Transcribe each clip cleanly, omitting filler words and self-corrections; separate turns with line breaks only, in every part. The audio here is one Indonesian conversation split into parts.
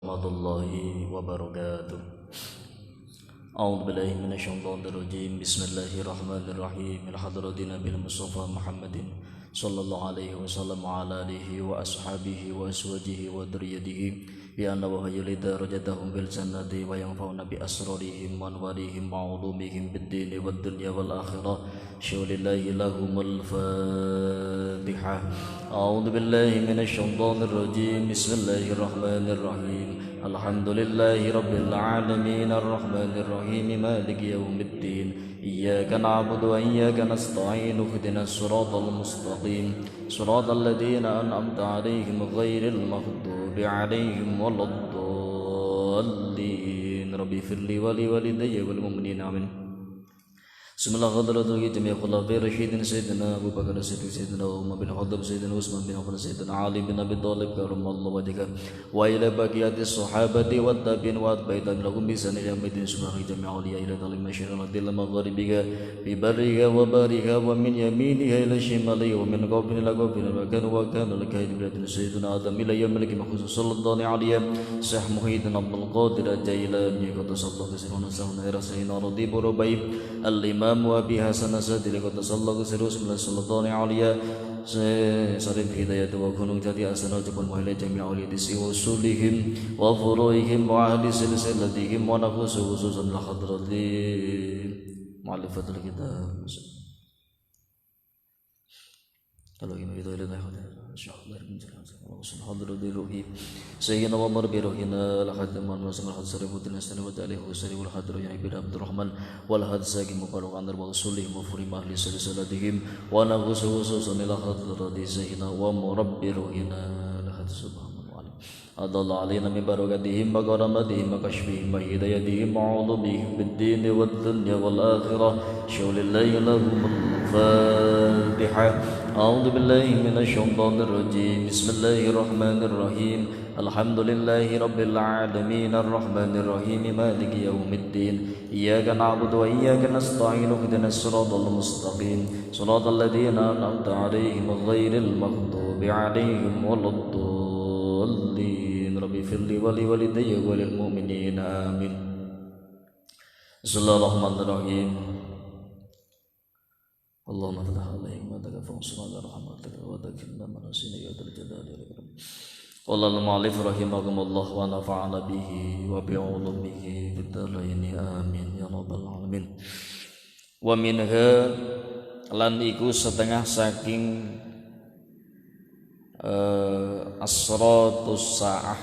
warahmatullahi wabarakatuh. A'udzu billahi minasyaitonir rajim. Bismillahirrahmanirrahim. Al-hadratin Nabil Mustafa Muhammadin sallallahu alaihi wasallam wa ala alihi wa ashabihi wa azwajihi wa dzurriyyatihi bi anna wa yulida rajatahum bil jannati wa yanfa'una bi asrarihim wa anwarihim wa ulumihim bid dini wad dunya wal akhirah. Syulillahi lahumul Fatihah. A'udzu billahi minasyaitonir rajim. Bismillahirrahmanirrahim. Alhamdulillahi rabbil alamin arrahmanir rahim maliki yaumiddin. Iyyaka na'budu wa iyyaka nasta'in. Ihdinas siratal mustaqim. Siratal ladzina an'amta 'alaihim ghairil maghdubi 'alaihim waladdallin. Rabbi firli wa li walidayya wal mu'minina amin. Bismillahirrahmanirrahim. Jami'a khulafai rasyidin Sayyidina Abu Bakar Siddiq, Sayyidina Umar bin Khattab, Sayyidina Utsman bin Affan, Sayyidina Ali bin Abi Thalib karramallahu wajhahu wa ila baqiyatis sahabati wat tabi'in wa atba'ihim lahum bi ihsan ila yaumil din. Subhana jami'a awliya ila talim masyariqil dil maghribiha bi barriha wa bariha wa min yaminiha ila shimaliha wa min qawfin ila qawfin wa kana laka ibratin Sayyidina Adam ila yaumil qiyamah sallallahu alaihi Syekh Muhyiddin Abdul Qadir Jailani qaddasallahu sirrana sahuna rasulina radhi burubai al-imam wa bi hasan sadri qaddasallahu sirrana sallallahu alaihi sarif hidayat wa gunung jati asana jabal muhila jami'a ulidisi wa usulihim wa furuihim wa ahli silsilatihim wa khususan la hadrati ma'rifatul kitab. Kalau ini kita lihat insyaallah hadrati sayyidina wa marbiruhina la khataman wa samal hadsarifutin asnawat alaihi wasari wal hadru ya ibad abdurrahman wal hadsaki mubarak andar wa usulihim wa furim ahli silsilatihim wa khususan la hadrati sayyidina wa marbiruhina la subhanahu wa ta'ala adalla alaina min barakatihim wa karamatihim wa kashfihim wa hidayatihim wa ulumihim bid-din wad dunya wal akhirah. Syulillahi lahumul Fatihah. A'udzu billahi minasyaitonir rajim. Bismillahirrahmanirrahim. Alhamdulillahi rabbil alamin arrahmanir rahim maliki yaumiddin. Iyyaka na'budu wa iyyaka nasta'in. Ihdinas siratal mustaqim. Siratal ladzina an'amta 'alaihim ghairil maghdubi 'alaihim waladdallin. Rabbi firli wa li walidayya wa lil mu'minina amin. Bismillahirrahmanirrahim. Allahumma ftah alaihim wa takaffa'na rahmataka wa takfirna manasina ya dzal jalali wal ikram. Qala al-mu'allif rahimahumullah wa nafa'ana bihi wa bi 'ulumihi fid dharain amin ya rabbal alamin. Wa minha lan iku setengah saking asratus saah.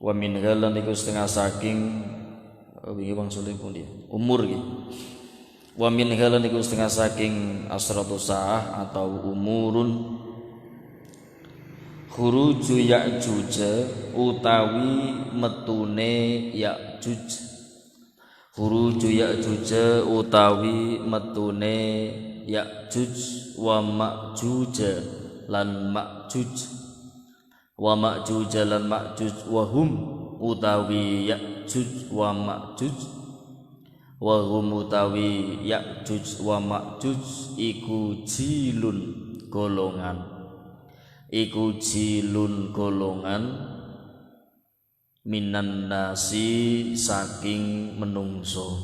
Wa minha lan iku setengah saking wingi wangsul pundi umur iki. Wa min halan iku setengah saking asratus saah atau umurun khuruju Ya'juj utawi metune Ya'juj. Khuruju Ya'juj utawi metune Ya'juj wa Ma'juj lan Ma'juj. Wa Ma'juj lan Ma'juj wa hum utawi Ya'juj wa Ma'juj wa hum utawi Ya'juj wa Ma'juj iku jilun golongan. Iku jilun golongan minan nasi saking menungso.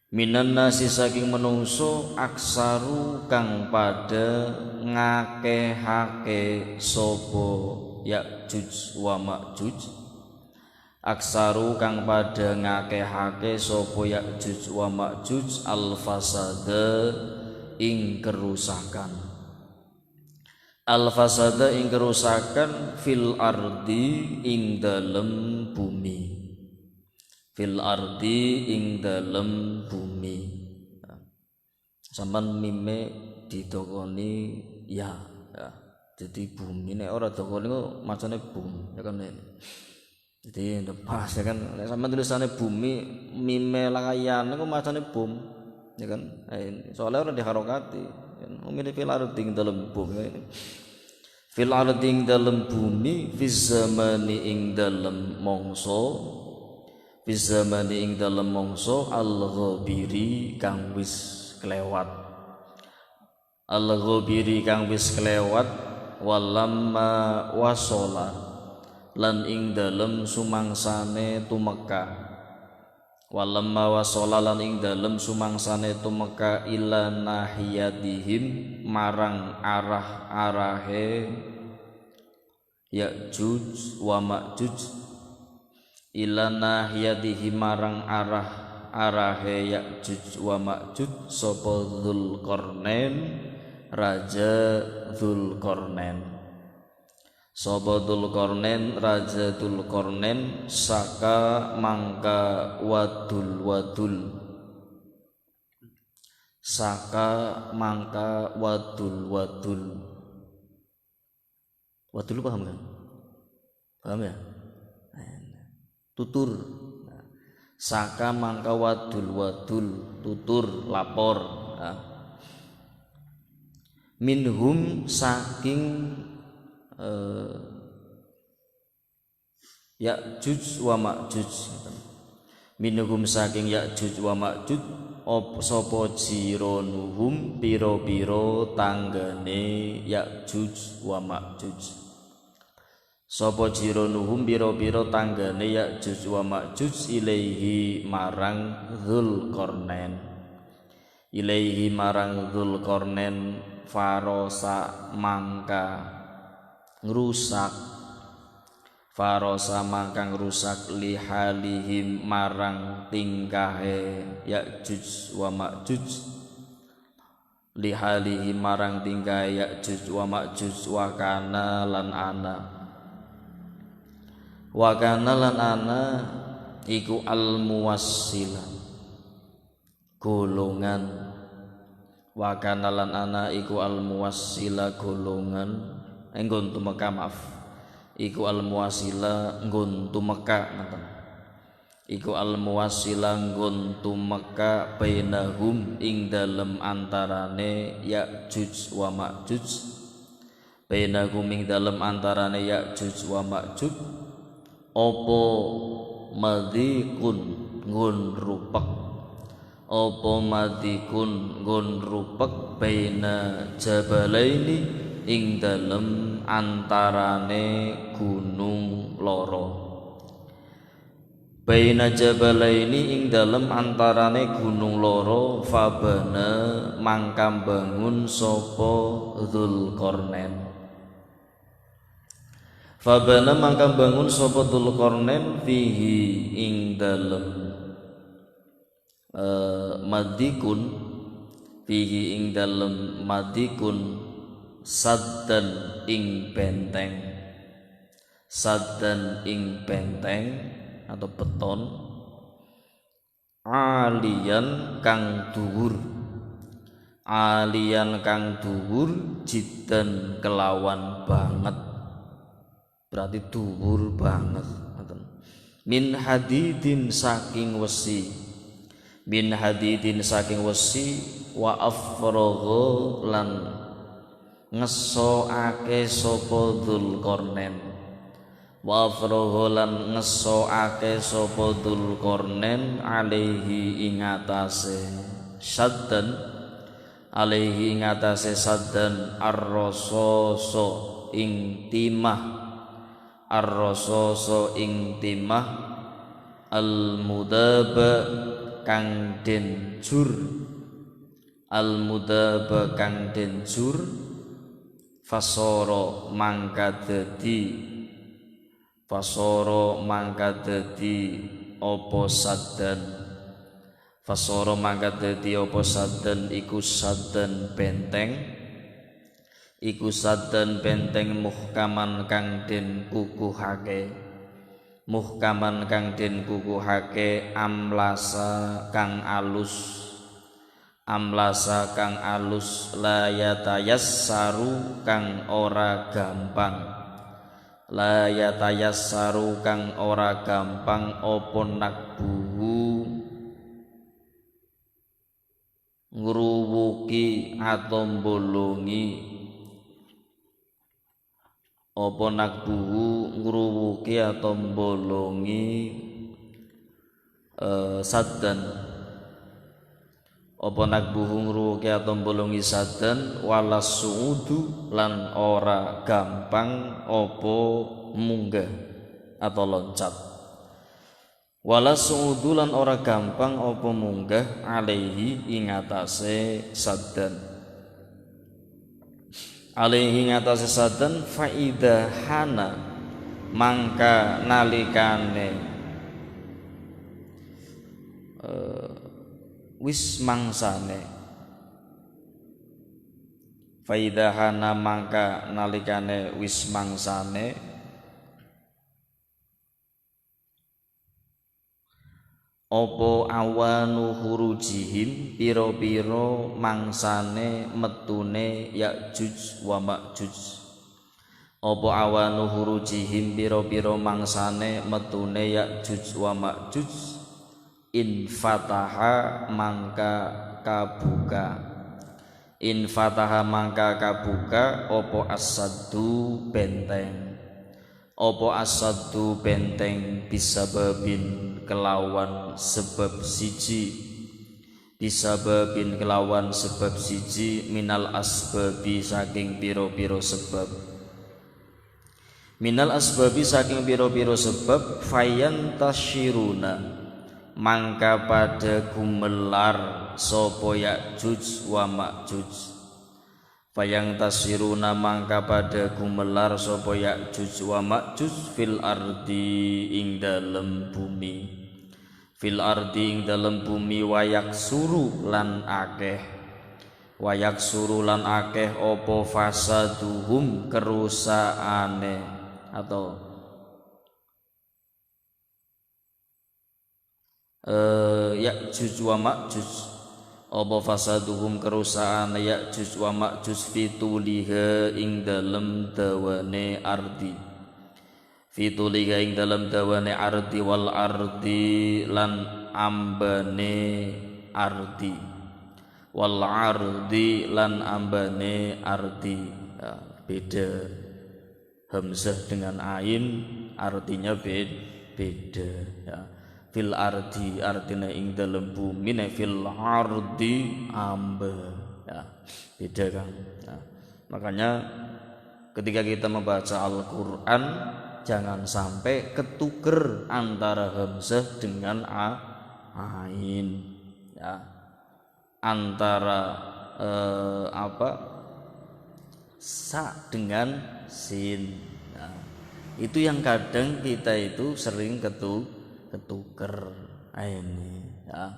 Minan nasi saking menungso aksaru kang pada ngakehake sapa Ya'juj wa Ma'juj. Aksaru kang pada ngakehake sapa Ya'juj wa Ma'juj al-fasada ing kerusakan. Al-fasada ing kerusakan fil ardi ing dalem bumi. Fil ardi ing dalem bumi. Sampeyan mime didokoni ya. Jadi bumi nek ora dokoni kok macane bum ya kan. Jadi pas ya kan, sama tulisannya bumi mime lakayan itu macamnya bom, ya kan? Soalnya orang diharokati, kan? Umir fil ardi ing dalam bumi, fil ardi ing dalam bumi, fis zamani ing dalam mongso, fis zamani ing dalam mongso al-ghabiri kang wis kelewat, al-ghabiri kang wis kelewat walamma wasola lan ing dalem sumangsane tumeka walamma wasala lan ing dalem sumangsane tumeka ila nahiyatihim marang arah-arahe Ya'juj wa Ma'juj ila nahiyatihim marang arahe Ya'juj wa Ma'juj sapa Dzulqarnain raja Dzulqarnain sapa Dzulqarnain raja Dzulqarnain saka mangka wadul wadul paham kan? Paham ya? Tutur saka mangka wadul tutur lapor minhum saking Ya'juj wa Ma'juj minhum saking Ya'juj wa Ma'juj sapa jironuhum pira-pira tanggane Ya'juj wa Ma'juj sapa jironuhum pira-pira tanggane Ya'juj wa Ma'juj ilaihi marang Dzulqarnain farosa mangka ngrusak lihalihim marang tingkahe Ya'juj wa Ma'juj wa kana lan ana iku al-muwassila golongan enggon tumeka maaf iku al-muwassila nggon tumeka bainahum ing dalem antarane Ya'juj wa Ma'juj apa madikun nggon rupek baina jabalaini ing dalem antarane gunung loro fabana mangkam bangun sapa Dzulqarnain fihi ing dalem madikun saddan ing benteng atau beton alian kang dhuwur jiddan kelawan banget berarti dhuwur banget min hadidin saking wesi wa afragha lan ngesoake sapa Dzulqarnain alaihi ing atase saddan arrososo ing timah al-mudaba kang den jur fasoro mangka dadi apa saddan iku saddan benteng muhkaman kang den kukuhake amlasa kang alus layatayassaru kang ora gampang apa nakbuhu ngruwuki atau mbolongi saddan walas suudu lan ora gampang apa munggah atau loncat. Wala suudulan ora gampang apa munggah alaihi ing atase saddan. Alaihi ing atase saddan faida hana mangka nalikane wis mangsane. Faida hana mangka nalikane wis mangsane opo awanu hurujihim piro-piro mangsane metune Ya'juj wa Ma'juj. Opo awanu hurujihim piro-piro mangsane metune Ya'juj wa Ma'juj in fataha mangka kabuka. In fataha mangka kabuka opo asaddu benteng. Opo asaddu benteng bisababin kelawan sebab siji. Bisababin kelawan sebab siji minal asbabi saking piro-piro sebab. Minal asbabi saking piro-piro sebab fayan tasyiruna mangka pada gumelar sopo Ya'juj wa Ma'juj. Fayang tasiruna mangka pada gumelar sopo Ya'juj wa Ma'juj fil ardi ing dalem bumi. Fil ardi ing dalem bumi wayak suru lan akeh. Wayak suru lan akeh opo fasaduhum kerusaane atau Ya'juj wa Ma'juj apa fasaduhum kerusaan Ya'juj wa Ma'juj fituliha ing dalem dawane ardi. Fituliha ing dalem dawane ardi wal ardi lan ambane ardi. Wal ardi lan ambane ardi. Ya, beda hamzah dengan ain artinya beda ya. Fil ardi artinya ing dalam bumi ne fil ardi amba ya beda kan ya. Makanya ketika kita membaca Al-Quran jangan sampai ketuker antara hamzah dengan ain ya, antara sa dengan sin ya. Itu yang kadang kita itu sering ketuker ini ya,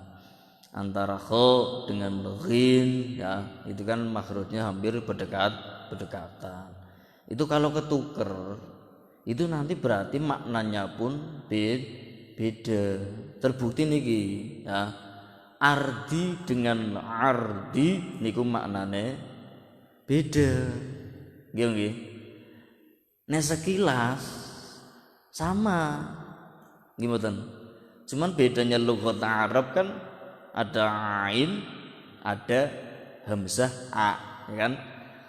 antara kho dengan ghin ya, itu kan makhrajnya hampir berdekatan. Itu kalau ketuker itu nanti berarti maknanya pun beda. Terbukti niki ya, ardi dengan ardi niku maknane beda nggih. Nek sekilas sama gimana? Cuman bedanya lughat Arab kan ada ain, ada hamzah a, ya kan?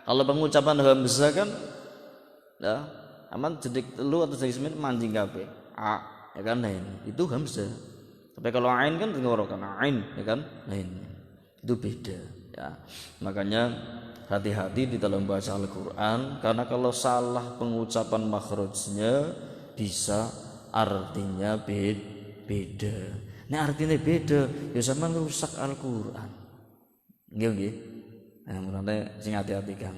Kalau pengucapan hamzah kan ya, aman jedik telu atau jedik semen mancing kabeh. A, ya kan? Nah, itu hamzah. Tapi kalau ain kan dingorokan ain, ya kan? Nah, itu beda ya. Makanya hati-hati di dalam baca Al-Qur'an karena kalau salah pengucapan makhrajnya bisa artinya beda. Nah artinya beda, ya sama merusak Al-Quran. Nggih. Nah mulane sing hati-hati kan.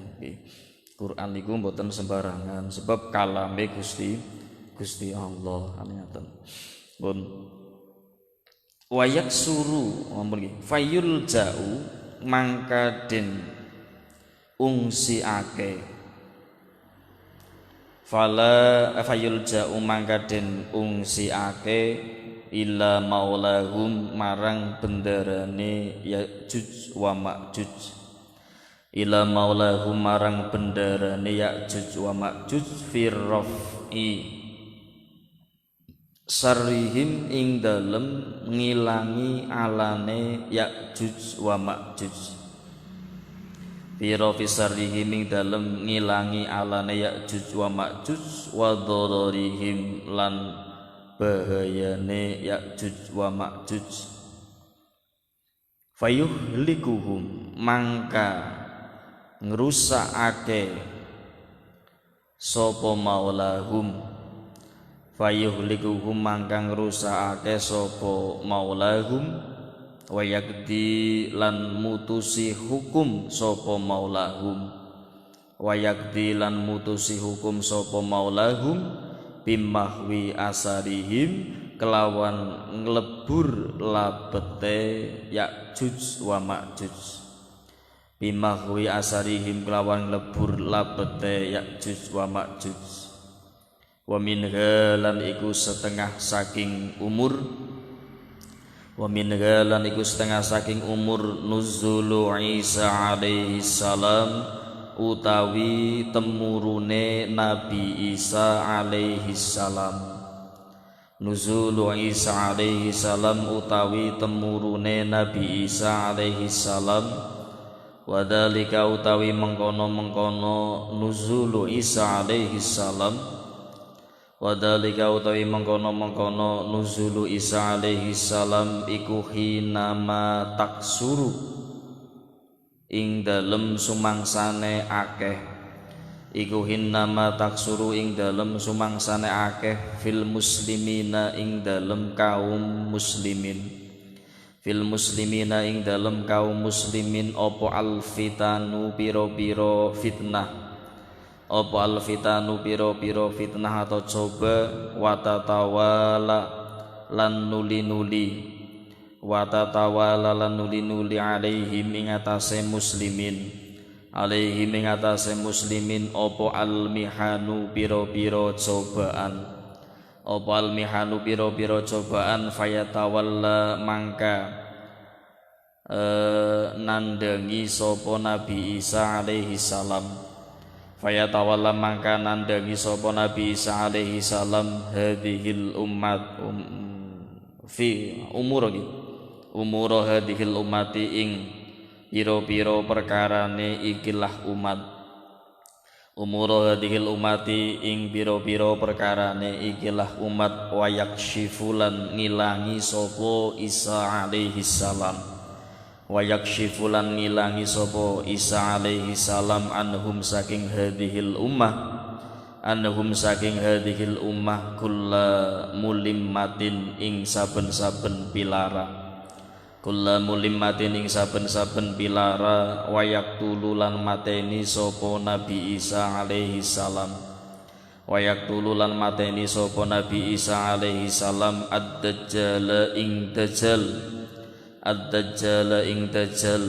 Quran niku mboten sembarangan sebab kalame Gusti Allah ngaten. Pun wayak suru ampun nggih. Fayul ja'u mangka den ungsiake. Fala afayul ja'u mangka den ungsiake ila maulahum marang bendarane Ya'juj wa Ma'juj. Ila maulahum marang bendarane Ya'juj wa Ma'juj firraf'i sarihim ing dalem ngilangi alane Ya'juj wa Ma'juj. Biro fisarihim ing dalem ngilangi alane Ya'juj wa Ma'juj wa dhararihim lan bahayane Ya'juj wa Ma'juj. Fayuhlikuhum mangka ngrusakake sapa maulahum.
fayuhlikuhum mangkang rusakake sapa maulahum wa yakdi lan mutusi hukum sapa maulahum wa yakdi lan mutusi hukum sapa maulahum bimahwi asarihim kelawan nglebur labete Ya'juj wa Ma'juj bimahwi asarihim kelawan nglebur labete Ya'juj wa Ma'juj wa minha lan iku setengah saking umur nuzulu Isa alaihi salam utawi temurune Nabi Isa alaihi salam nuzulu Isa alaihi salam utawi temurune Nabi Isa alaihi salam wadhalika utawi mengkono nuzulu Isa alaihi salam wadhalika utawi mengkono nuzulu Isa alaihi salam iku hinama taksuru ing dalem sumangsane akeh iku hinama taksuru ing dalem sumangsane akeh fil muslimina ing dalem kaum muslimin opo alfitanu piro-piro fitnah atau coba watatawala lan nuli-nuli alaihim ing atase muslimin opo almihanu piro-piro cobaan fayatawalla mangka nandangi sopo Nabi Isa alaihi salam hadhil ummat fi umur hadhil ummati ing piro-piro perkarane ikilah umat wayak syifulan ngilangi sopo Isa alaihi salam anhum saking hadhil ummah kulla mulimmatin ing saben-saben pilara wayak tululan mateni sopo Nabi Isa alaihi salam ad-dajjal ing dajjal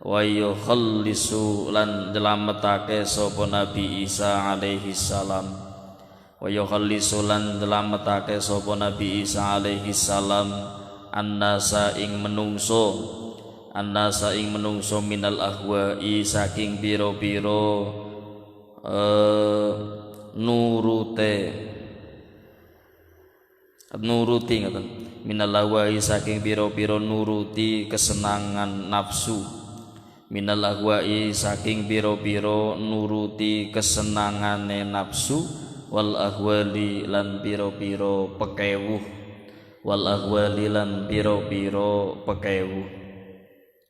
wa yukhallisu lan delametake sapa Nabi Isa alaihi salam annasa ing menungso minal ahwa'i saking piro-piro nuruti ngoten minal ahwa'i saking piro-piro nuruti kesenangan nafsu nuruti kesenangane nafsu wal ahwali lan piro-piro pekewuh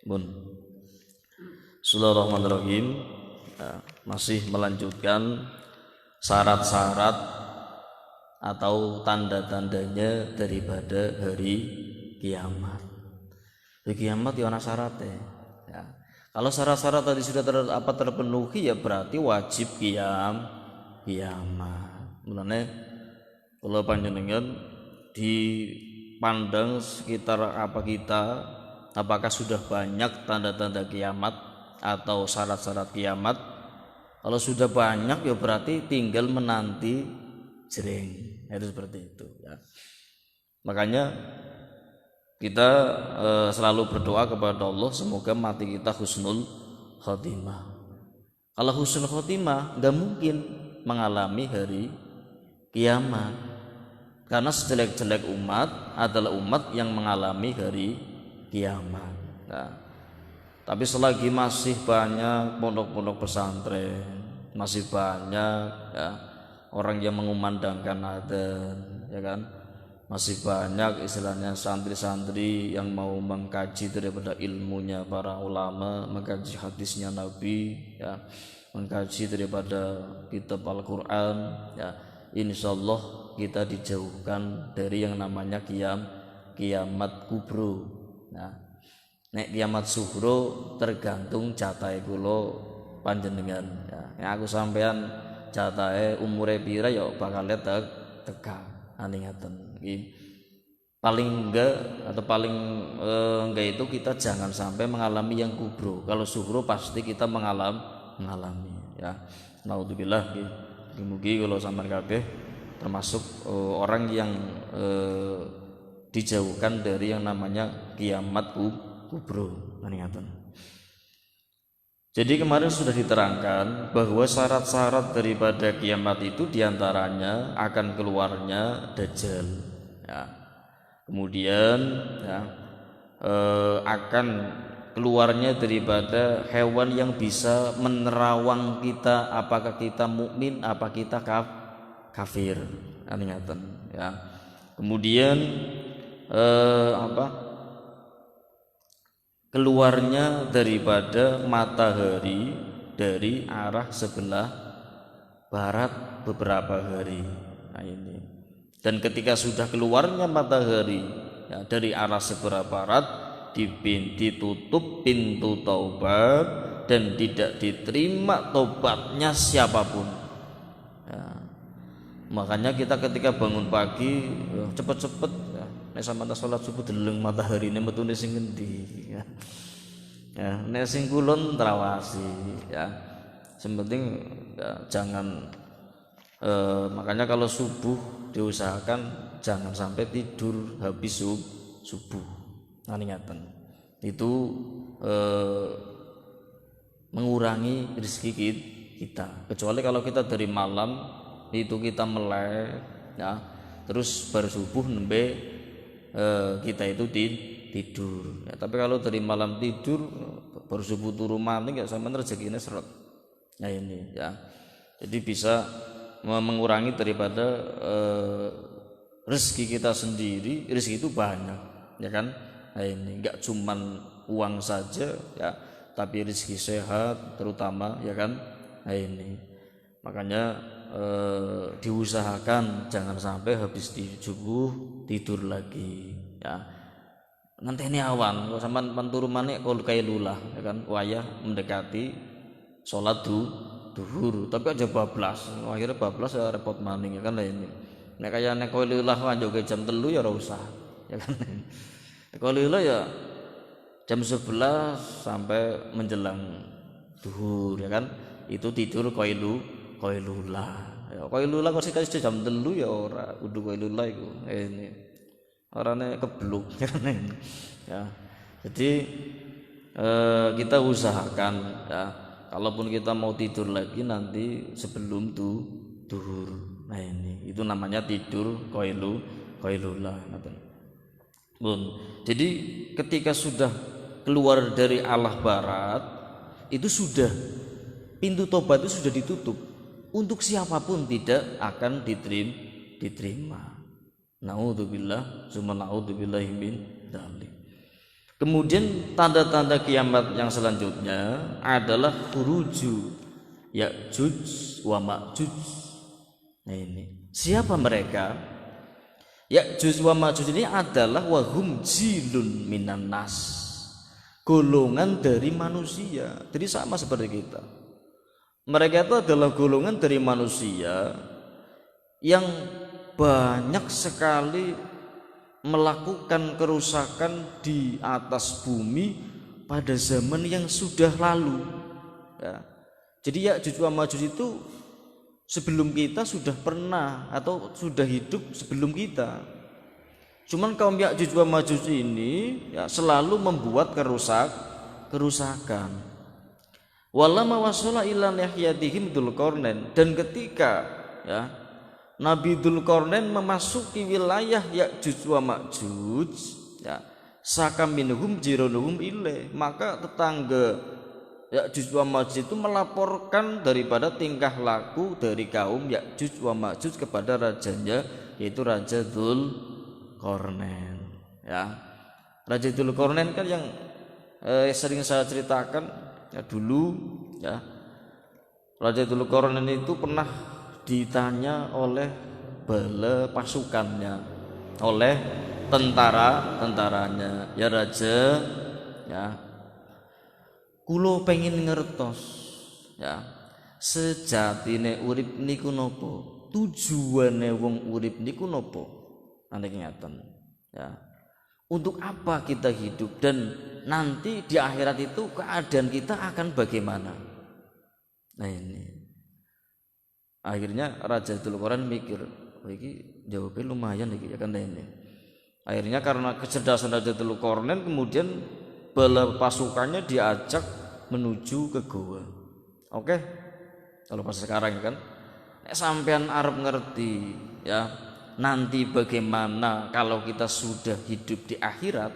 Bun. Bismillahirrahmanirrahim. Masih melanjutkan syarat-syarat atau tanda-tandanya daripada hari kiamat. Hari kiamat ya ana syaratnya. Ya. Kalau syarat-syarat tadi sudah terpenuhi ya berarti wajib kiamat. Mulane kula panjenengan dipandang sekitar apakah sudah banyak tanda-tanda kiamat atau syarat-syarat kiamat. Kalau sudah banyak ya berarti tinggal menanti jering. Itu seperti itu ya. Makanya kita selalu berdoa kepada Allah semoga mati kita husnul khotimah. Kalau husnul khotimah enggak mungkin mengalami hari kiamat. Karena sejelek-jelek umat adalah umat yang mengalami hari kiamat. Nah, tapi selagi masih banyak pondok-pondok pesantren, masih banyak ya, orang yang mengumandangkan adzan, ya kan? Masih banyak istilahnya santri-santri yang mau mengkaji daripada ilmunya para ulama, mengkaji hadisnya Nabi, ya, mengkaji daripada kitab Al-Qur'an, ya. Insyaallah kita dijauhkan dari yang namanya kiamat kubro. Nah, nek kiamat sughro tergantung jatahe kula panjenengan. Ya, nek aku sampean jatahe umure pira ya bakal tegak. Ngaten iki. Paling enggak atau paling enggak itu kita jangan sampai mengalami yang kubro. Kalau sughro pasti kita mengalami ya. Naudzubillah nggih. Mugi kalau sampean kabeh termasuk orang yang dijauhkan dari yang namanya kiamat kubro. Jadi kemarin sudah diterangkan bahwa syarat-syarat daripada kiamat itu diantaranya akan keluarnya Dajjal ya. Kemudian ya, akan keluarnya daripada hewan yang bisa menerawang kita, apakah kita mukmin apa kita kafir ngaten ya. Kemudian keluarnya daripada matahari dari arah sebelah barat beberapa hari. Nah ini. Dan ketika sudah keluarnya matahari ya, dari arah sebelah barat, ditutup pintu taubat dan tidak diterima taubatnya siapapun ya. Makanya kita ketika bangun pagi cepet-cepet ya, nek sampeyan salat subuh deleng mataharine metune sing ngendi ya. Ya, nek sing kulon trawasi ya. Sepenting ya, jangan makanya kalau subuh diusahakan jangan sampai tidur habis subuh. Ngaten. Itu mengurangi rezeki kita. Kecuali kalau kita dari malam itu kita melek ya, terus baru subuh nembe kita itu tidur ya. Tapi kalau dari malam tidur baru subuh turu maning ya sampean rezekine seret. Nah ini ya. Jadi bisa mengurangi daripada rezeki kita sendiri. Rezeki itu banyak ya kan. Nah ini enggak cuman uang saja ya, tapi rezeki sehat terutama ya kan. Nah ini makanya diusahakan jangan sampai habis subuh tidur lagi ya. Nanti ini awan kalau sampean turu maneh kalau kayak lulah ya kan, wayah mendekati sholat duhur tapi aja bablas, akhirnya bablas ya repot maning ya kan. Lah ini nek kaya nek kowe lulah njoge jam 3 ya ora usah ya kan. Kalau lulah ya jam 11 sampai menjelang duhur ya kan, itu tidur koilula ya, koilula kok sik jam 3 ya ora kudu koilula iku ini orane kebluk ya. Jadi kita usahakan ya, kalaupun kita mau tidur lagi nanti sebelum duhur. Nah ini itu namanya tidur koilula. Jadi ketika sudah keluar dari arah barat itu sudah pintu tobat itu sudah ditutup, untuk siapapun tidak akan diterima. Naudzubillah, summa naudzubillahi min dzalik. Kemudian tanda-tanda kiamat yang selanjutnya adalah khuruju Ya'juj wa Ma'juj. Nah ini siapa mereka? Ya'juj wa Ma'juj ini adalah wahum jilun minan nas, golongan dari manusia. Jadi sama seperti kita. Mereka itu adalah golongan dari manusia yang banyak sekali melakukan kerusakan di atas bumi pada zaman yang sudah lalu ya. Jadi Ya'juj wa Ma'juj itu sebelum kita sudah pernah atau sudah hidup sebelum kita. Cuman kaum Ya'juj wa Ma'juj ini ya, selalu membuat kerusakan. Walama wasala ila lihyatihim Dzulqarnain, dan ketika ya Nabi Dzulqarnain memasuki wilayah Ya'juj wa Ma'juj ya, saka minhum jirunuhum ilaih, maka tetangga Ya'juj wa Ma'juj itu melaporkan daripada tingkah laku dari kaum Ya'juj wa Ma'juj kepada rajanya, yaitu Raja Dzulqarnain ya. Raja Dzulqarnain kan yang sering saya ceritakan ya dulu ya. Raja Dzulqarnain itu pernah ditanya oleh bala pasukannya, oleh tentaranya. Ya raja, ya kula pengin ngertos, ya sejatine urip niku napa, tujuane wong urip niku napa, nanti ngeten, ya untuk apa kita hidup dan nanti di akhirat itu keadaan kita akan bagaimana. Nah ini akhirnya Raja Dzulqarnain mikir, oh ini jawabnya lumayan iki ya kan ini. Akhirnya karena kecerdasan Raja Dzulqarnain kemudian bala pasukannya diajak menuju ke goa. Oke, kalau pas sekarang kan sampean arep ngerti ya nanti bagaimana kalau kita sudah hidup di akhirat,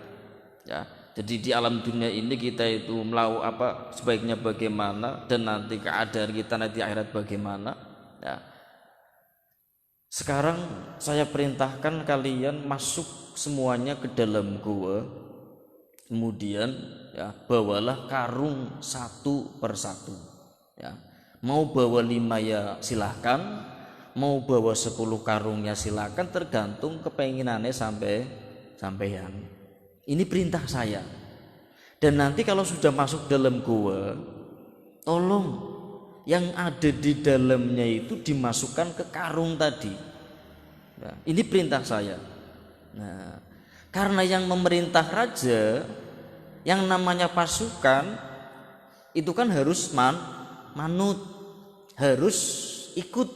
ya jadi di alam dunia ini kita itu melakukan sebaiknya bagaimana dan nanti keadaan kita nanti di akhirat bagaimana, ya sekarang saya perintahkan kalian masuk semuanya ke dalam gua, kemudian ya bawalah karung satu persatu, ya mau bawa 5 ya silahkan, mau bawa 10 karungnya silakan, tergantung kepinginannya sampeyan. Ini perintah saya. Dan nanti kalau sudah masuk dalam gua, tolong yang ada di dalamnya itu dimasukkan ke karung tadi. Nah, ini perintah saya. Nah, karena yang memerintah raja, yang namanya pasukan itu kan harus manut, harus ikut,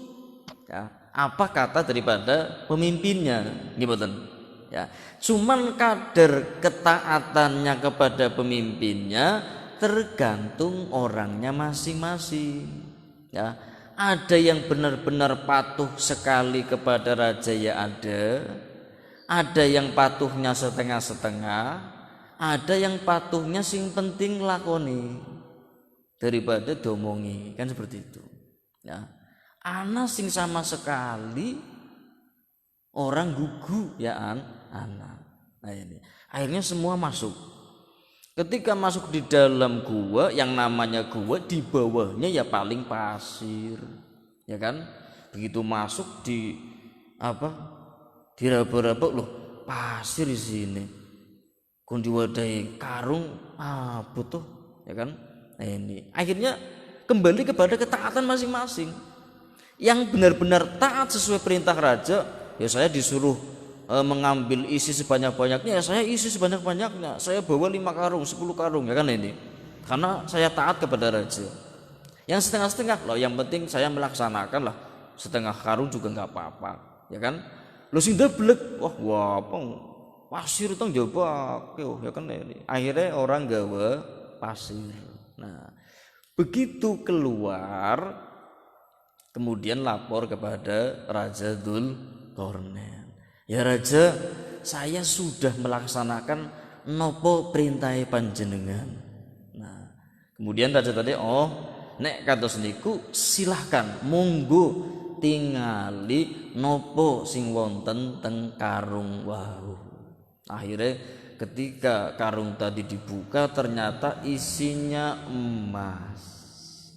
ya apa kata daripada pemimpinnya, gimana ya. Cuman kadar ketaatannya kepada pemimpinnya tergantung orangnya masing-masing, ya ada yang benar-benar patuh sekali kepada raja, ya ada yang patuhnya setengah-setengah, ada yang patuhnya sing penting lakoni daripada domongi, kan seperti itu, ya ana sing sama sekali orang gugu ya ana. Nah ini akhirnya semua masuk. Ketika masuk di dalam gua, yang namanya gua di bawahnya ya paling pasir, ya kan. Begitu masuk di diraba-raba, loh pasir di sini, kun diwadahi karung butuh, ya kan. Nah ini akhirnya kembali kepada ketaatan masing-masing. Yang benar-benar taat sesuai perintah raja, ya saya disuruh mengambil isi sebanyak-banyaknya, ya saya isi sebanyak-banyaknya, saya bawa 5 karung 10 karung, ya kan ini, karena saya taat kepada raja. Yang setengah-setengah loh, yang penting saya melaksanakan lah, setengah karung juga nggak apa-apa, ya kan. Lo sing deblek, wah apa pasir itu coba, ya kan ini. Akhirnya orang gawe pasir. Nah begitu keluar, kemudian lapor kepada Raja Dzulqarnain, ya raja, saya sudah melaksanakan nopo perintah panjenengan. Nah kemudian raja tadi, nek kados niku silahkan monggo tingali nopo sing wonten teng karung wau. Akhirnya ketika karung tadi dibuka ternyata isinya emas.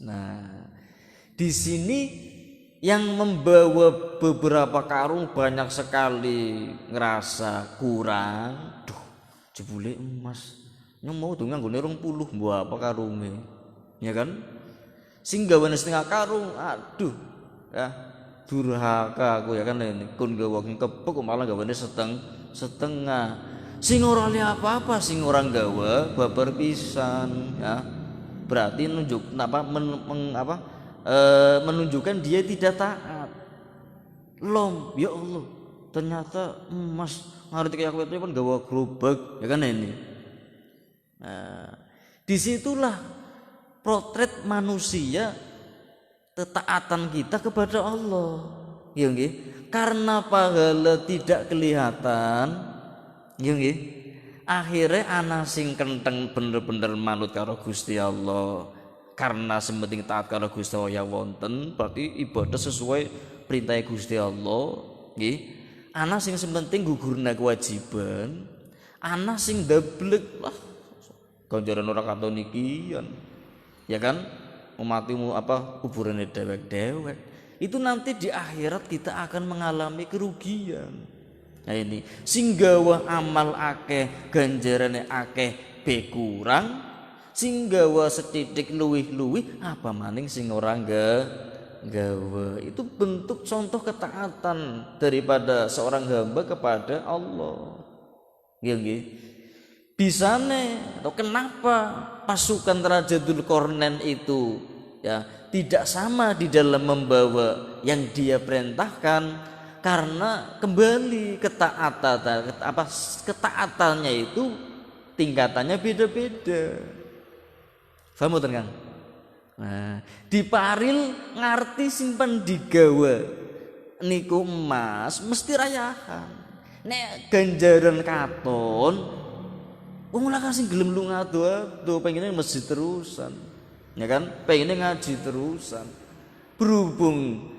Nah di sini yang membawa beberapa karung banyak sekali ngerasa kurang, jebule emas yang mau tuh nganggone 20 mbok apa karunge, ya kan. Sing gawane setengah karung, ya durhaka aku, ya kan ini kun gawe kepek malah gawane setengah. Sing ora li apa-apa, sing orang gawe babar pisan, ya berarti menunjukkan dia tidak taat. Ya Allah, ternyata emas ngerti kayak aku pun gawa gerobak, ya kan ini. Nah disitulah potret manusia ketaatan kita kepada Allah, ya nggih. Karena pahala tidak kelihatan, ya nggih, akhirnya ana sing kenteng bener-bener manut karo Gusti Allah. Karena sementing taat karo Gusti Allah ya wonten, berarti ibadah sesuai perintah Gusti Allah, nggih. Ana sing sementing gugurna kewajiban, ana sing deblek lah ganjaran ora katon ikian, ya kan. Umatimu kuburane dewek-dewek. itu nanti di akhirat kita akan mengalami kerugian. Nah ini sing gawa amal akeh ganjarane akeh be kurang, sing gawa setitik luwih-luwih apa maning sing ora gawa. Itu bentuk contoh ketaatan daripada seorang hamba kepada Allah. Nggih. Bisane atau kenapa pasukan Raja Dzulqarnain itu ya tidak sama di dalam membawa yang dia perintahkan, karena kembali ketaatannya itu tingkatannya beda-beda. Paham mboten Kang? Nah, diparil ngarti simpen digawa niku emas mesti rayahan. Nek ganjaran katon wong lah sing gelem lunga doa pengennya masjid terusan. Ya kan? Pengennya ngaji terusan. Berhubung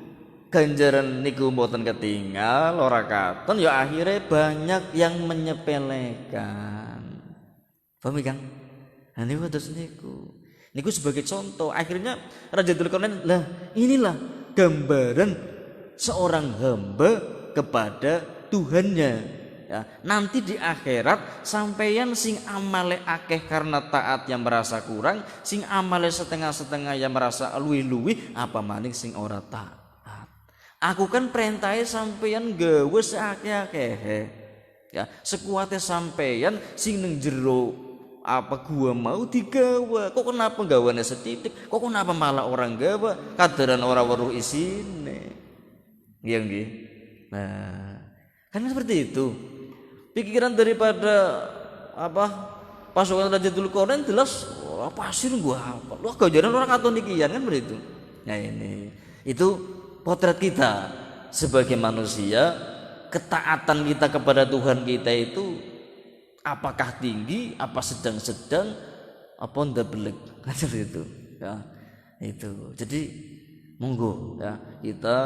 ganjaran niku mboten ketinggal ora katon ya akhirnya banyak yang menyepelekan. Paham Kang? Nah niku terus niku sebagai contoh. Akhirnya Raja Dzulqarnain lah inilah gambaran seorang hamba kepada Tuhannya. Ya, nanti di akhirat sampeyan sing amale akeh karena taat yang merasa kurang, sing amale setengah-setengah yang merasa luwih-luwih, apa maning sing ora taat. Aku kan perintahe sampeyan gawe seakeh-akehe. Ya, sekuate sampeyan sing neng jero apa gua mau digawa. Kok kenapa gawane setitik? Kok kenapa malah orang gawa? Kadaran ora weruh isine. Nggih. Nah, kan seperti itu. Pikiran daripada pasukan Raja Dzulqarnain jelas pasir gua apa. Lu ganjaran orang katon ikian kan begitu. Nah ini itu potret kita sebagai manusia, ketaatan kita kepada Tuhan kita itu apakah tinggi, apa sedang-sedang, apa ndabelek kan seperti itu. Ya. Itu. Jadi monggo ya kita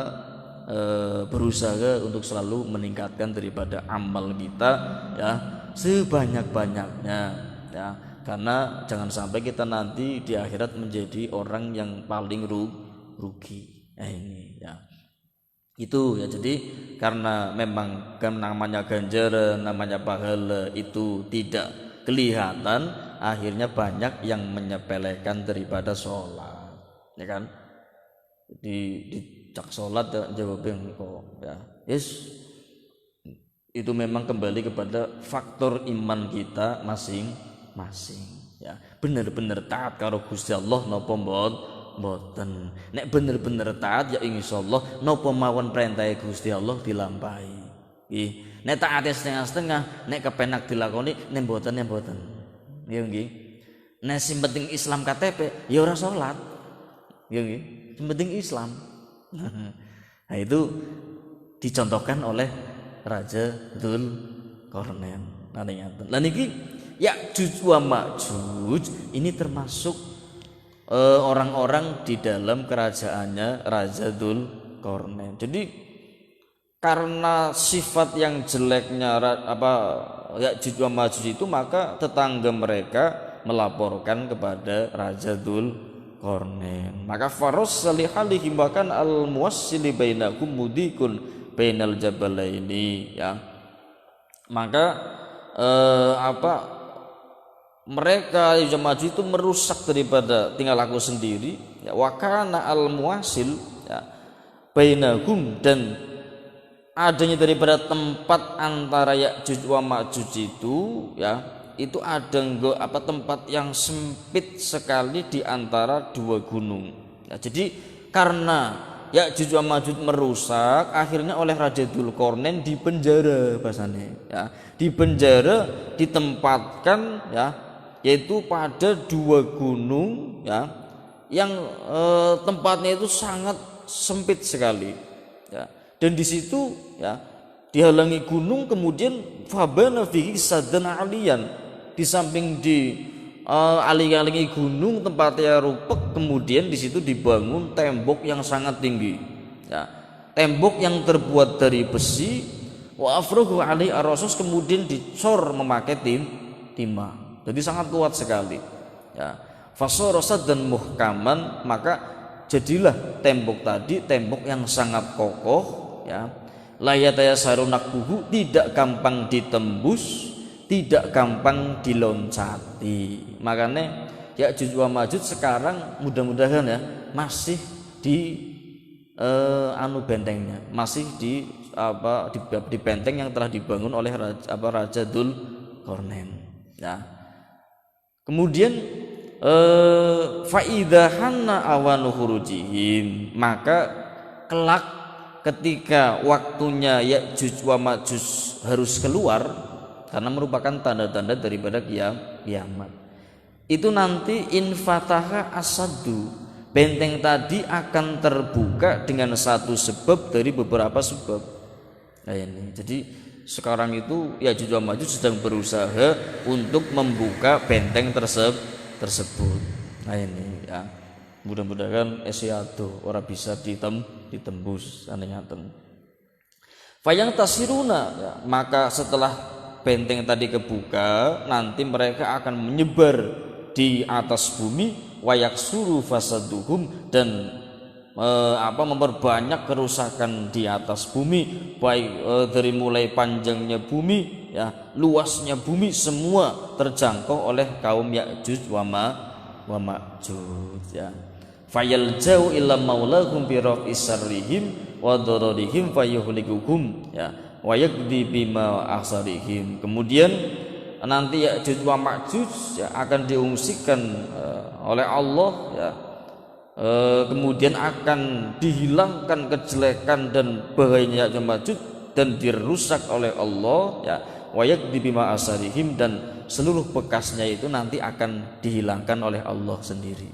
berusaha untuk selalu meningkatkan daripada amal kita ya sebanyak-banyaknya ya, karena jangan sampai kita nanti di akhirat menjadi orang yang paling rugi. Ini ya itu ya. Jadi karena memang namanya ganjaran, namanya pahala itu tidak kelihatan, akhirnya banyak yang menyepelekan daripada sholat ya kan. Di cak sholat jawabnya kok ya yes, itu memang kembali kepada faktor iman kita masing-masing ya. Bener-bener taat karo Gusti Allah napa mboten. Nek bener-bener taat ya insyaallah napa mawon perintah Gusti Allah dilampahi. Nggih. Nek taate setengah-setengah, nek kepenak dilakoni nek mboten nggih. Nek sing penting Islam KTP ya ora salat. Nggih. Sing penting Islam. Nah itu dicontohkan oleh Raja Dzulqarnain. Lah niki Ya'juj wa Ma'juj ini termasuk orang-orang di dalam kerajaannya Raja Dzulqarnain. Jadi karena sifat yang jeleknya Ya'juj wa Ma'juj itu, maka tetangga mereka melaporkan kepada Raja Dzulqarnain. Maka faros salihalihi bahkan al-muwassili bainakum mudikun bainal jabalaini ya. Maka mereka yang maju itu merusak daripada tinggal aku sendiri ya, wa kana al-muwassil ya bainakum, dan adanya daripada tempat antara Ya'juj wa Ma'juj itu ya, itu ada tempat yang sempit sekali di antara dua gunung ya. Jadi karena Ya'juj wa Ma'juj merusak, akhirnya oleh Raja Dzulqarnain dipenjara bahasanya ya. Dipenjara, ditempatkan ya, yaitu pada dua gunung ya, yang tempatnya itu sangat sempit sekali ya. Dan di situ ya dihalangi gunung, kemudian fabana fihi sadan aliyan, di samping aling-alingi gunung tempatnya rupek, kemudian di situ dibangun tembok yang sangat tinggi ya, tembok yang terbuat dari besi, wa afruhu alaihi ar-rasus, kemudian dicor memakai timah, jadi sangat kuat sekali ya. Fasara saddan muhkaman, maka jadilah tembok tadi tembok yang sangat kokoh, ya. La yatayasarunakbuhu, tidak gampang ditembus, tidak gampang diloncati. Makanya Ya'juj wa Ma'juj sekarang mudah-mudahan ya masih di bentengnya, masih di benteng yang telah dibangun oleh Raja Dzulqarnain, ya. Kemudian faidha hanna awanu khurujihim, maka kelak ketika waktunya Ya'juj wa Ma'juj harus keluar, karena merupakan tanda-tanda daripada kiamat, itu nanti infataha asadu, benteng tadi akan terbuka dengan satu sebab dari beberapa sebab. Nah ini, jadi sekarang itu Ya'juj wa Ma'juj sedang berusaha untuk membuka benteng tersebut. Nah ini ya, mudah-mudahan esiado orang bisa ditembus aneh-aneh. Fayang tasiruna, ya, maka setelah benteng tadi kebuka, nanti mereka akan menyebar di atas bumi, wayak suru fasaduhum, dan memperbanyak kerusakan di atas bumi, baik dari mulai panjangnya bumi, ya, luasnya bumi, semua terjangkau oleh kaum Ya'juj wa Ma'juj, ya. Fayal jauh ila maulahum bi raf'is sarrihim wa dararihim fayuhlikuhum, ya, wa yakdi bima aksarihim. Kemudian nanti Ya'juj wa Ma'juj, ya, akan diungsikan oleh Allah, ya. Kemudian akan dihilangkan kejelekan dan bahayanya Ya'juj wa Ma'juj dan dirusak oleh Allah, ya, wa yakdi bima asarihim, dan seluruh bekasnya itu nanti akan dihilangkan oleh Allah sendiri.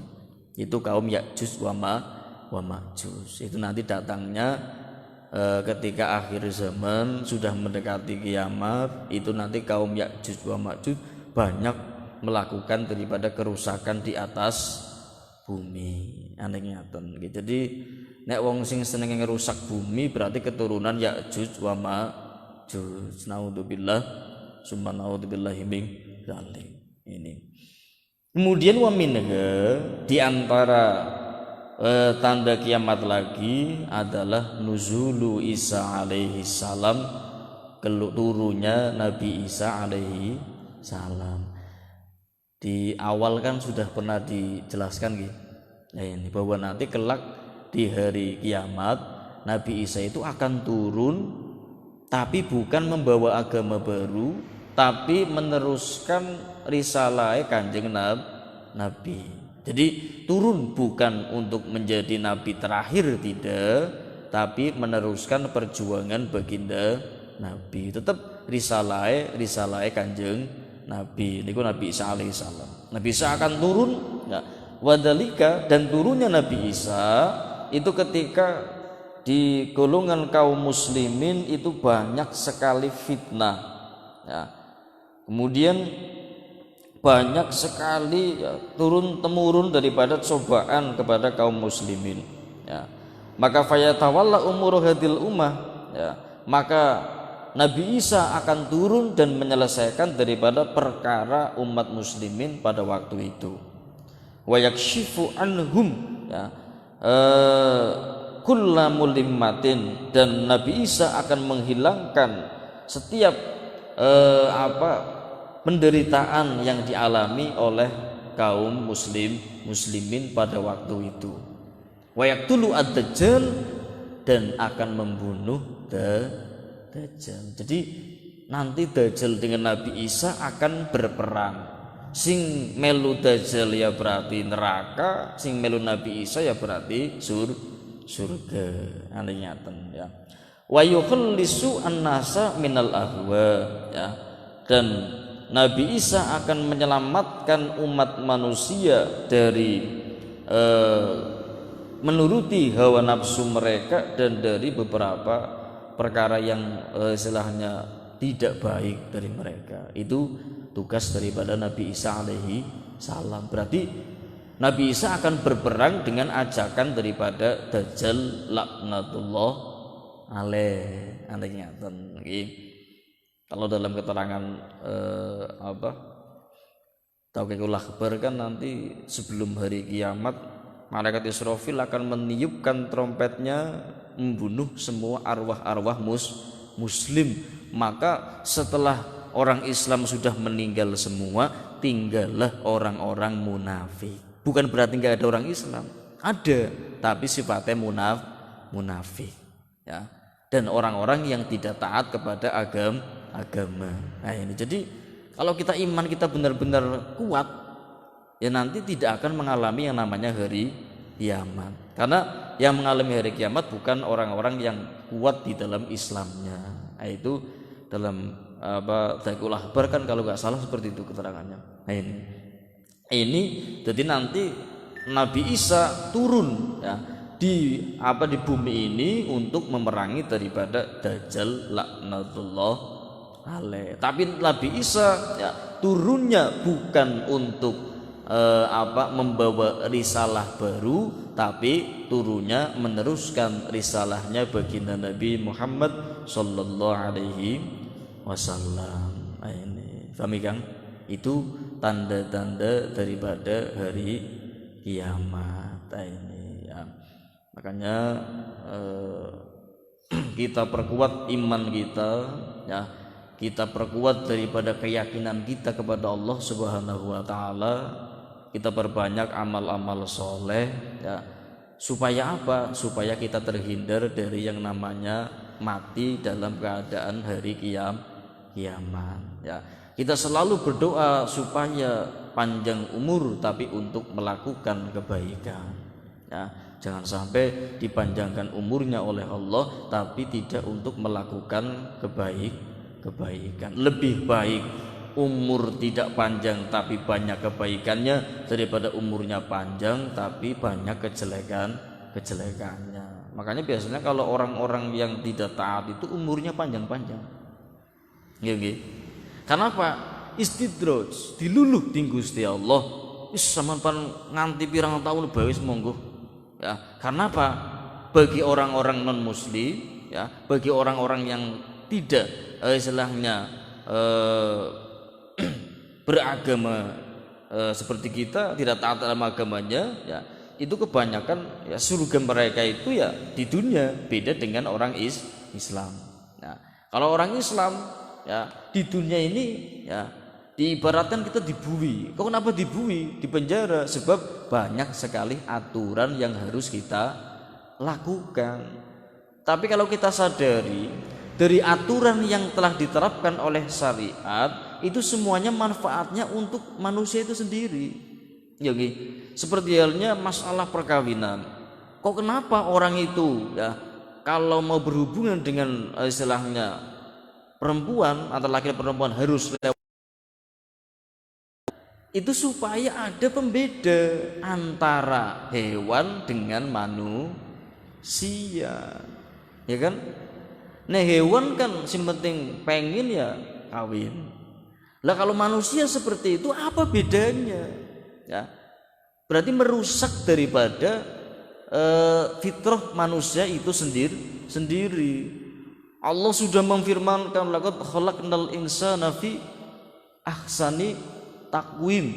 Itu kaum Ya'juj wa Ma'juj. Itu nanti datangnya ketika akhir zaman sudah mendekati kiamat, itu nanti kaum Ya'juj wa Ma'juj banyak melakukan daripada kerusakan di atas bumi. Anehnya gitu. Jadi nek wong sing seneng ngerusak bumi berarti keturunan Ya'juj wa Ma'juj. Naudzubillah summa naudzubillahi min dzalik. Ini. Kemudian wa minha, di antara tanda kiamat lagi adalah nuzulu Isa alaihi salam, turunnya Nabi Isa alaihi salam. Di awal kan sudah pernah dijelaskan gitu, ya, ini bahwa nanti kelak di hari kiamat Nabi Isa itu akan turun, tapi bukan membawa agama baru, tapi meneruskan risalah Kanjeng Nabi. Jadi turun bukan untuk menjadi nabi terakhir, tidak, tapi meneruskan perjuangan baginda Nabi. Tetap risalah Kanjeng Nabi. Niku Nabi Isa alaihissalam. Nabi Isa akan turun, ya. Wadalika, dan turunnya Nabi Isa itu ketika di golongan kaum muslimin itu banyak sekali fitnah, ya. Kemudian banyak sekali, ya, turun temurun daripada cobaan kepada kaum muslimin, ya. Maka fayatawalla umur hadil ummah, ya, maka Nabi Isa akan turun dan menyelesaikan daripada perkara umat muslimin pada waktu itu. Wa yakshifu anhum, ya, kullamulimmatin, dan Nabi Isa akan menghilangkan setiap penderitaan yang dialami oleh kaum muslimin pada waktu itu. Wa yaqtulu ad-dajjal, dan akan membunuh Dajjal. Jadi nanti Dajjal dengan Nabi Isa akan berperang. Sing melu Dajjal ya berarti neraka, sing melu Nabi Isa ya berarti surga. Anehnya ya. Wa yukhallisu an-nasa minal ahwa, ya. Dan Nabi Isa akan menyelamatkan umat manusia dari menuruti hawa nafsu mereka dan dari beberapa perkara yang istilahnya tidak baik dari mereka. Itu tugas daripada Nabi Isa alaihi salam. Berarti Nabi Isa akan berperang dengan ajakan daripada Dajjal laknatullah alaih. Anehnya kalau dalam keterangan Tauhidul Akbar kan nanti sebelum hari kiamat Malaikat Israfil akan meniupkan trompetnya, membunuh semua arwah-arwah muslim. Maka setelah orang Islam sudah meninggal semua, tinggallah orang-orang munafik. Bukan berarti nggak ada orang Islam, ada, tapi sifatnya munafik, ya. Dan orang-orang yang tidak taat kepada agama. Nah ini, jadi kalau kita iman kita benar-benar kuat, ya nanti tidak akan mengalami yang namanya hari kiamat. Karena yang mengalami hari kiamat bukan orang-orang yang kuat di dalam Islamnya. Nah, itu dalam Daikul Ahbar kan kalau nggak salah seperti itu keterangannya. Nah ini jadi nanti Nabi Isa turun, ya, di bumi ini untuk memerangi daripada Dajjal laknatullah alaih. Tapi Nabi Isa, ya, turunnya bukan untuk membawa risalah baru, tapi turunnya meneruskan risalahnya baginda Nabi Muhammad sallallahu alaihi wasallam. Ini paham kan? Itu tanda-tanda daripada hari kiamat. Ini, ya. Makanya kita perkuat iman kita, ya. Kita perkuat daripada keyakinan kita kepada Allah Subhanahu wa taala. Kita perbanyak amal-amal soleh, ya. Supaya apa? Supaya kita terhindar dari yang namanya mati dalam keadaan hari kiamat, ya. Kita selalu berdoa supaya panjang umur tapi untuk melakukan kebaikan, ya. Jangan sampai dipanjangkan umurnya oleh Allah tapi tidak untuk melakukan kebaikan. Lebih baik umur tidak panjang tapi banyak kebaikannya daripada umurnya panjang tapi banyak kejelekannya. Makanya biasanya kalau orang-orang yang tidak taat itu umurnya panjang-panjang. Nggih. Karena apa? Istidraj, diluluh di Gusti Allah. Wis sampean nganti pirang tahun bae wis monggo. Ya, karena apa? Bagi orang-orang non muslim, ya, bagi orang-orang yang tidak istilahnya beragama seperti kita, tidak taat dalam agamanya, ya, itu kebanyakan, ya, surga mereka itu ya di dunia, beda dengan orang Islam. Nah, kalau orang Islam, ya, di dunia ini, ya, diibaratkan kita dibui. Kok kenapa dibui? Di penjara, sebab banyak sekali aturan yang harus kita lakukan. Tapi kalau kita sadari dari aturan yang telah diterapkan oleh syariat, itu semuanya manfaatnya untuk manusia itu sendiri. Ya, seperti halnya masalah perkawinan. Kok kenapa orang itu, ya, kalau mau berhubungan dengan istilahnya perempuan atau laki-laki perempuan harus lewat, itu supaya ada pembeda antara hewan dengan manusia, ya kan? Nah, hewan kan yang penting pengen ya kawin. Lah kalau manusia seperti itu apa bedanya? Ya, berarti merusak daripada fitrah manusia itu sendiri. Allah sudah memfirmankan, laqad khalaqnal insana fi ahsani takwim.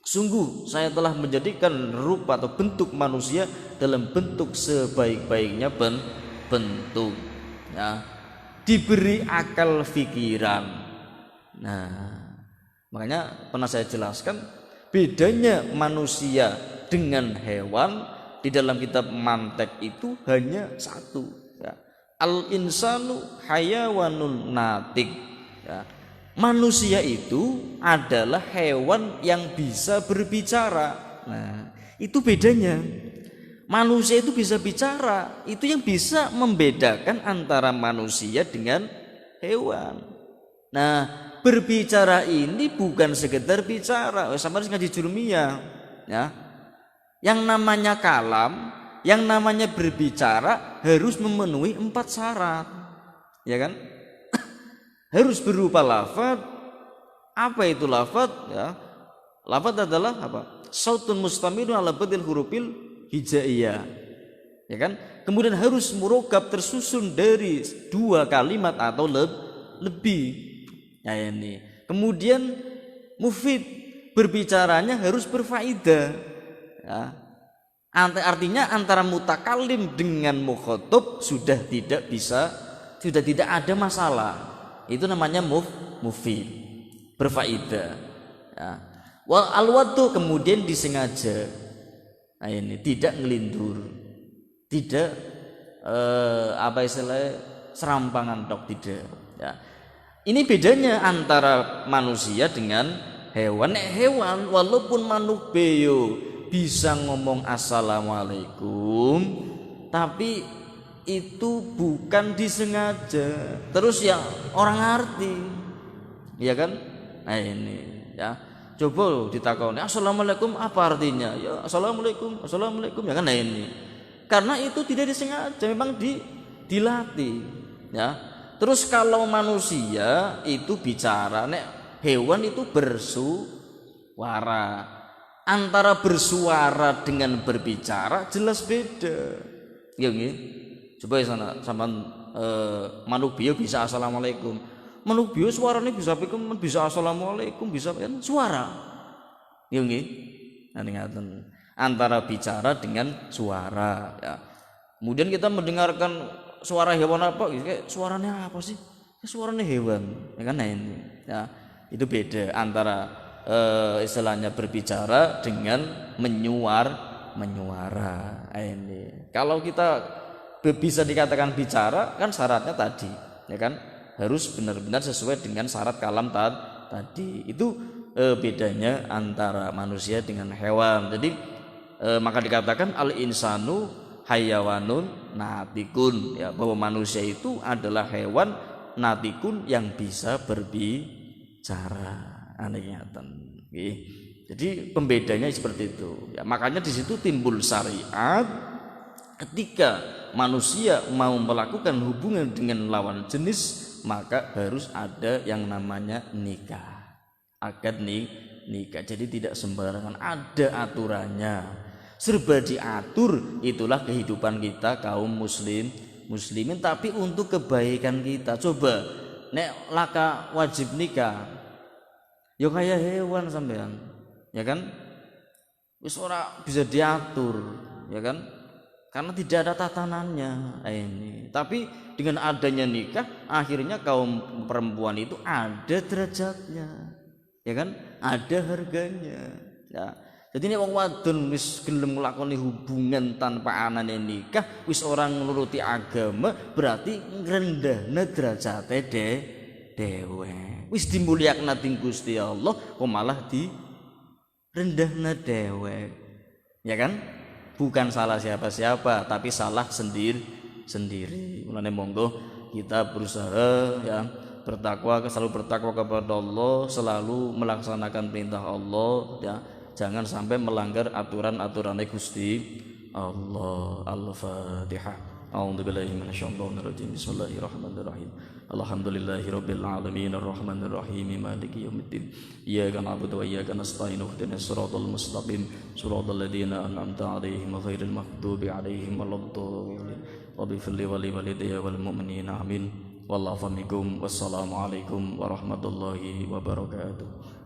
Sungguh saya telah menjadikan rupa atau bentuk manusia dalam bentuk sebaik-baiknya bentuk, ya, diberi akal pikiran. Nah, makanya pernah saya jelaskan bedanya manusia dengan hewan di dalam kitab Mantek itu hanya satu, ya. Al insanu hayawanun natik, ya. Manusia itu adalah hewan yang bisa berbicara. Nah, itu bedanya. Manusia itu bisa bicara, itu yang bisa membedakan antara manusia dengan hewan. Nah, berbicara ini bukan sekedar bicara, sama harus ngaji jurumiyah, ya. Yang namanya kalam, yang namanya berbicara harus memenuhi 4 syarat, ya kan? Harus berupa lafaz. Apa itu lafaz? Ya, lafaz adalah apa? Sautun mustamilun ala badil hurufil hijaiyah, ya kan? Kemudian harus murokab, tersusun dari 2 kalimat atau lebih. Ya, ini. Kemudian mufid, berbicaranya harus berfaedah, ya. Artinya antara mutakalim dengan mukhatab sudah tidak ada masalah. Itu namanya mufid, berfaedah. Ya. Wal alwatu kemudian disengaja. Nah, ini tidak ngelindur, tidak apa istilahnya serampangan tok, tidak. Ya. Ini bedanya antara manusia dengan hewan. Hewan walaupun manubeyo bisa ngomong assalamualaikum, tapi itu bukan disengaja. Terus ya orang ngerti, ya kan? Nah ini ya. Coba ditakoni assalamualaikum apa artinya? Ya assalamualaikum, assalamualaikum, ya kan? Nah ini karena itu tidak disengaja, memang dilatih, ya. Terus kalau manusia itu bicara, nek hewan itu bersuara. Antara bersuara dengan berbicara jelas beda, ya nggih. Coba ya sana sampean manubio bisa assalamualaikum. Manubio suaranya bisa assalamualaikum, bisa kan suara. Ya nggih. Ngaten. Antara bicara dengan suara, ya. Kemudian kita mendengarkan suara hewan apa? Kayak suaranya apa sih? Suaranya hewan, ya kan? Nah ini, ya. Itu beda antara istilahnya berbicara dengan menyuara. Ini. Kalau kita bisa dikatakan bicara, kan syaratnya tadi, ya kan? Harus benar-benar sesuai dengan syarat kalam tadi. Itu bedanya antara manusia dengan hewan. Jadi maka dikatakan al insanu hayawanun natikun, ya, bahwa manusia itu adalah hewan natikun yang bisa berbicara. Jadi pembedanya seperti itu, ya. Makanya di situ timbul syariat ketika manusia mau melakukan hubungan dengan lawan jenis, maka harus ada yang namanya nikah, akad nikah. Jadi tidak sembarangan, ada aturannya, serba diatur. Itulah kehidupan kita kaum muslimin, tapi untuk kebaikan kita. Coba nek laka wajib nikah, yo kayak hewan sampean, ya kan? Wis ora bisa diatur, ya kan? Karena tidak ada tatanannya ini. Tapi dengan adanya nikah, akhirnya kaum perempuan itu ada derajatnya, ya kan? Ada harganya, ya. Jadi ini wong wadon wis gelem nglakoni hubungan tanpa anane nikah, wis orang nuruti agama, berarti ngrendahna derajate dhewe. Wis dimulyakna ting Gusti Allah, kok malah di rendahna dhewe. Ya kan? Bukan salah siapa-siapa, tapi salah sendiri. Mulane monggo kita berusaha, ya, selalu bertakwa kepada Allah, selalu melaksanakan perintah Allah, ya. Jangan sampai melanggar aturan-aturan Gusti Allah. Al-Fatihah. A'udzubillahi minasyaitonir rajim. Bismillahirrahmanirrahim. Alhamdulillahirabbil alamin arrahmanir rahim maliki yaumiddin. Iyyaka na'budu wa iyyaka nasta'in ihdinas siratal mustaqim siratal ladzina an'amta 'alaihim ghairil maghdubi 'alaihim waladdallin. Rabbi firli wa li walidayya wal mu'minina amin. Wallahu minkum. Wassalamu alaikum warahmatullahi wabarakatuh.